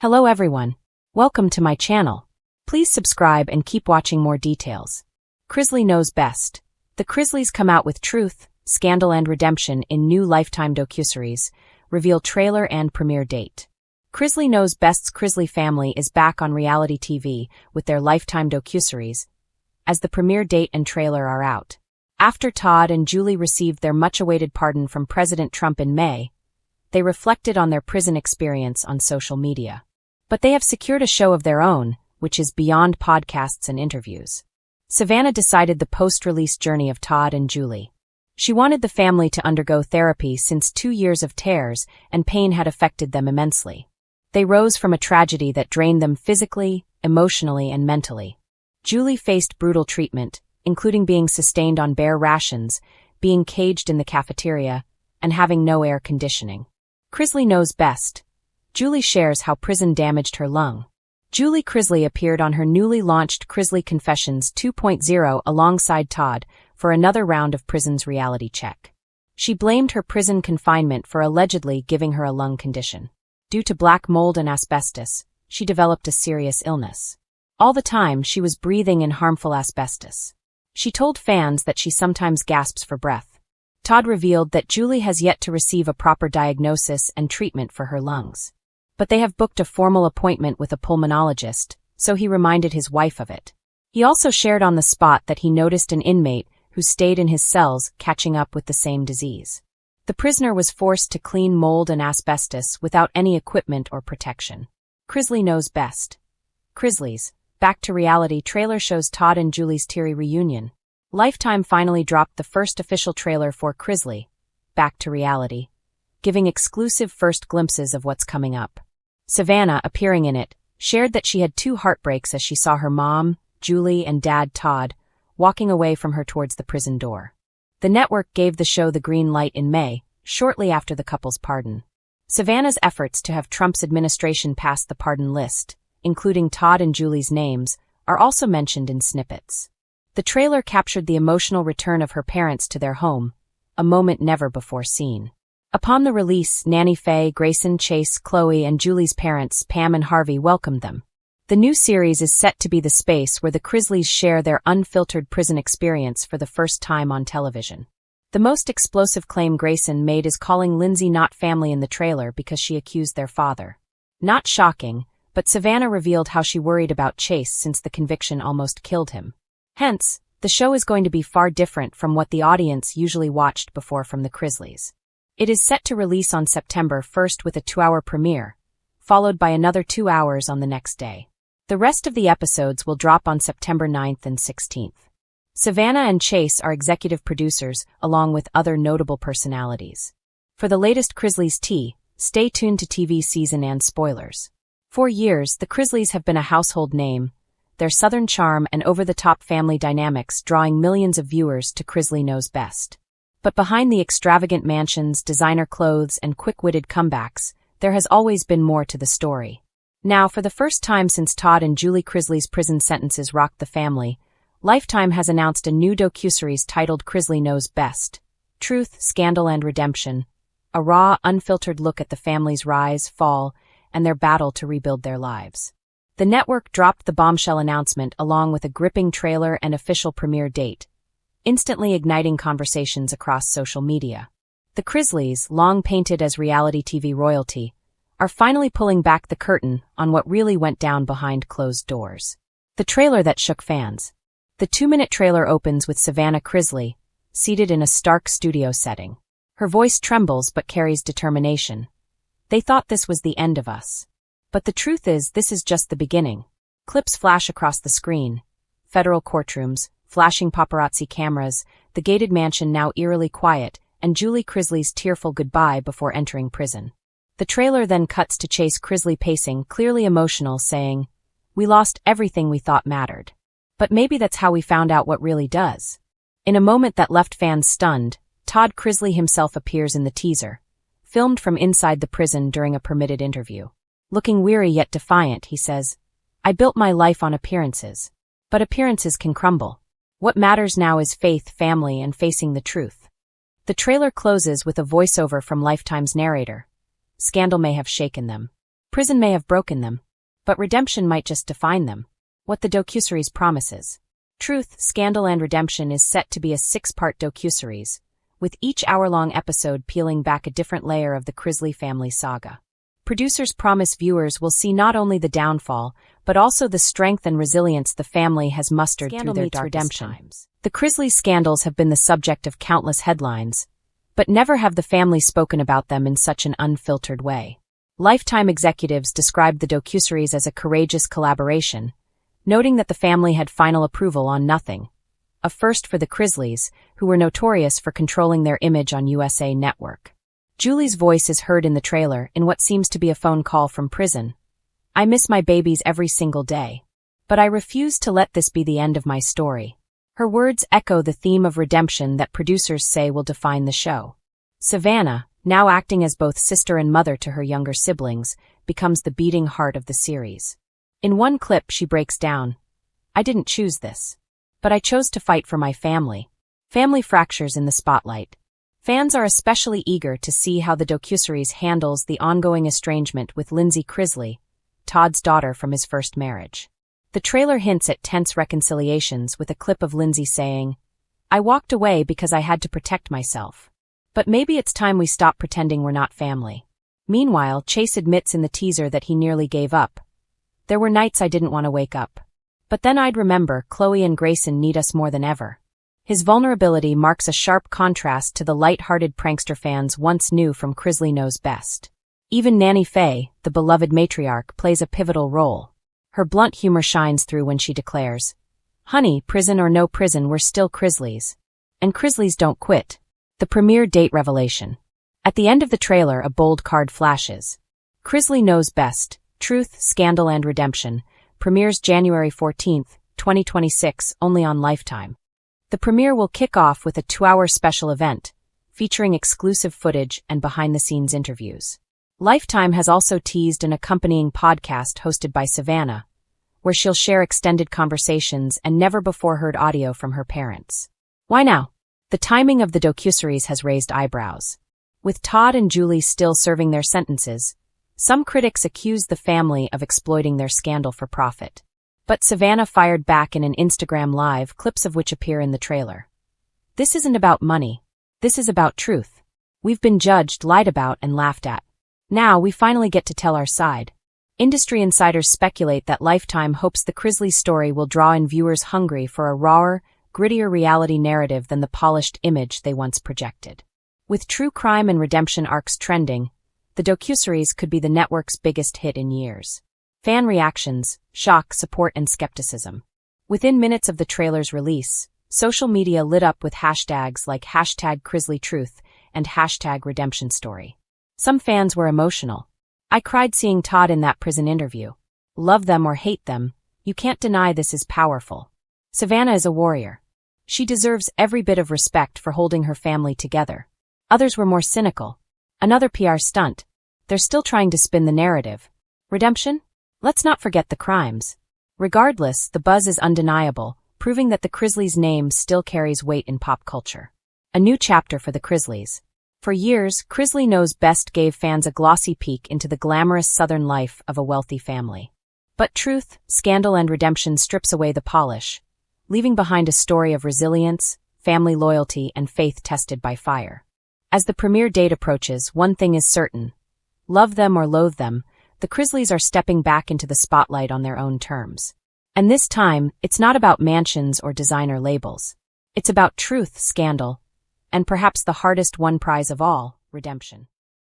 Hello everyone. Welcome to my channel. Please subscribe and keep watching more details. Chrisley knows best. The Chrisleys come out with truth, scandal and redemption in new Lifetime docuseries, reveal trailer and premiere date. Chrisley Knows Best's Chrisley family is back on reality TV with their Lifetime docuseries, as the premiere date and trailer are out. After Todd and Julie received their much-awaited pardon from President Trump in May, they reflected on their prison experience on social media. But they have secured a show of their own, which is beyond podcasts and interviews. Savannah decided the post-release journey of Todd and Julie. She wanted the family to undergo therapy since 2 years of tears and pain had affected them immensely. They rose from a tragedy that drained them physically, emotionally, and mentally. Julie faced brutal treatment, including being sustained on bare rations, being caged in the cafeteria, and having no air conditioning. Chrisley knows best. Julie shares how prison damaged her lung. Julie Chrisley appeared on her newly launched Chrisley Confessions 2.0 alongside Todd for another round of prison's reality check. She blamed her prison confinement for allegedly giving her a lung condition. Due to black mold and asbestos, she developed a serious illness. All the time, she was breathing in harmful asbestos. She told fans that she sometimes gasps for breath. Todd revealed that Julie has yet to receive a proper diagnosis and treatment for her lungs. But they have booked a formal appointment with a pulmonologist, so he reminded his wife of it. He also shared on the spot that he noticed an inmate who stayed in his cells catching up with the same disease. The prisoner was forced to clean mold and asbestos without any equipment or protection. Chrisley Knows Best. Chrisleys, back to reality trailer shows Todd and Julie's teary reunion. Lifetime finally dropped the first official trailer for Chrisley, Back to Reality, giving exclusive first glimpses of what's coming up. Savannah, appearing in it, shared that she had 2 heartbreaks as she saw her mom, Julie, and dad, Todd, walking away from her towards the prison door. The network gave the show the green light in May, shortly after the couple's pardon. Savannah's efforts to have Trump's administration pass the pardon list, including Todd and Julie's names, are also mentioned in snippets. The trailer captured the emotional return of her parents to their home, a moment never before seen. Upon the release, Nanny Faye, Grayson, Chase, Chloe, and Julie's parents, Pam and Harvey, welcomed them. The new series is set to be the space where the Chrisleys share their unfiltered prison experience for the first time on television. The most explosive claim Grayson made is calling Lindsay not family in the trailer because she accused their father. Not shocking, but Savannah revealed how she worried about Chase since the conviction almost killed him. Hence, the show is going to be far different from what the audience usually watched before from the Chrisleys. It is set to release on September 1st with a 2-hour premiere, followed by another 2 hours on the next day. The rest of the episodes will drop on September 9th and 16th. Savannah and Chase are executive producers, along with other notable personalities. For the latest Chrisleys tea, stay tuned to TV season and spoilers. For years, the Chrisleys have been a household name, their southern charm and over-the-top family dynamics drawing millions of viewers to Chrisley Knows Best. But behind the extravagant mansions, designer clothes, and quick-witted comebacks, there has always been more to the story. Now, for the first time since Todd and Julie Chrisley's prison sentences rocked the family, Lifetime has announced a new docuseries titled Chrisley Knows Best: Truth, Scandal, and Redemption, a raw, unfiltered look at the family's rise, fall, and their battle to rebuild their lives. The network dropped the bombshell announcement along with a gripping trailer and official premiere date, instantly igniting conversations across social media. The Chrisleys, long painted as reality TV royalty, are finally pulling back the curtain on what really went down behind closed doors. The trailer that shook fans. The 2-minute trailer opens with Savannah Chrisley, seated in a stark studio setting. Her voice trembles but carries determination. "They thought this was the end of us. But the truth is, this is just the beginning." Clips flash across the screen. Federal courtrooms, flashing paparazzi cameras, the gated mansion now eerily quiet, and Julie Chrisley's tearful goodbye before entering prison. The trailer then cuts to Chase Chrisley pacing, clearly emotional, saying, "We lost everything we thought mattered. But maybe that's how we found out what really does." In a moment that left fans stunned, Todd Chrisley himself appears in the teaser, filmed from inside the prison during a permitted interview. Looking weary yet defiant, he says, "I built my life on appearances. But appearances can crumble. What matters now is faith, family, and facing the truth." The trailer closes with a voiceover from Lifetime's narrator. "Scandal may have shaken them, Prison may have broken them, but redemption might just define them. What the Docuseries promises. Truth, Scandal, and Redemption is set to be a 6-part docuseries, with each hour-long episode peeling back a different layer of the Chrisley family saga. Producers promise viewers will see not only the downfall, but also the strength and resilience the family has mustered through their darkest times. The Chrisley scandals have been the subject of countless headlines, but never have the family spoken about them in such an unfiltered way. Lifetime executives described the docuseries as a courageous collaboration, noting that the family had final approval on nothing, a first for the Chrisleys, who were notorious for controlling their image on USA Network. Julie's voice is heard in the trailer in what seems to be a phone call from prison. "I miss my babies every single day. But I refuse to let this be the end of my story." Her words echo the theme of redemption that producers say will define the show. Savannah, now acting as both sister and mother to her younger siblings, becomes the beating heart of the series. In one clip she breaks down, "I didn't choose this. But I chose to fight for my family." Family fractures in the spotlight. Fans are especially eager to see how the docuseries handles the ongoing estrangement with Lindsay Chrisley, Todd's daughter from his first marriage. The trailer hints at tense reconciliations with a clip of Lindsay saying, "I walked away because I had to protect myself. But maybe it's time we stop pretending we're not family." Meanwhile, Chase admits in the teaser that he nearly gave up. "There were nights I didn't want to wake up. But then I'd remember Chloe and Grayson need us more than ever." His vulnerability marks a sharp contrast to the light-hearted prankster fans once knew from Chrisley Knows Best. Even Nanny Faye, the beloved matriarch, plays a pivotal role. Her blunt humor shines through when she declares, "Honey, prison or no prison, we're still Chrisleys. And Chrisleys don't quit." The premiere date revelation. At the end of the trailer, a bold card flashes. Chrisley Knows Best, Truth, Scandal, and Redemption premieres January 14th, 2026, only on Lifetime. The premiere will kick off with a 2-hour special event, featuring exclusive footage and behind-the-scenes interviews. Lifetime has also teased an accompanying podcast hosted by Savannah, where she'll share extended conversations and never-before-heard audio from her parents. Why now? The timing of the docuseries has raised eyebrows. With Todd and Julie still serving their sentences, some critics accuse the family of exploiting their scandal for profit. But Savannah fired back in an Instagram Live, clips of which appear in the trailer. "This isn't about money. This is about truth. We've been judged, lied about, and laughed at. Now we finally get to tell our side." Industry insiders speculate that Lifetime hopes the Chrisley story will draw in viewers hungry for a rawer, grittier reality narrative than the polished image they once projected. With true crime and redemption arcs trending, the docuseries could be the network's biggest hit in years. Fan reactions, shock, support, and skepticism. Within minutes of the trailer's release, social media lit up with hashtags like #ChrleysTruth and #RedemptionStory. Some fans were emotional. "I cried seeing Todd in that prison interview. Love them or hate them, you can't deny this is powerful." Savannah is a warrior. She deserves every bit of respect for holding her family together. Others were more cynical. Another PR stunt. They're still trying to spin the narrative. Redemption? Let's not forget the crimes. Regardless, the buzz is undeniable, proving that the Chrisleys' name still carries weight in pop culture. A new chapter for the Chrisleys. For years, Chrisley Knows Best gave fans a glossy peek into the glamorous Southern life of a wealthy family. But Truth, Scandal, and Redemption strips away the polish, leaving behind a story of resilience, family loyalty, and faith tested by fire. As the premiere date approaches, one thing is certain. Love them or loathe them, the Chrisleys are stepping back into the spotlight on their own terms. And this time, it's not about mansions or designer labels. It's about truth, scandal, and perhaps the hardest won prize of all, redemption.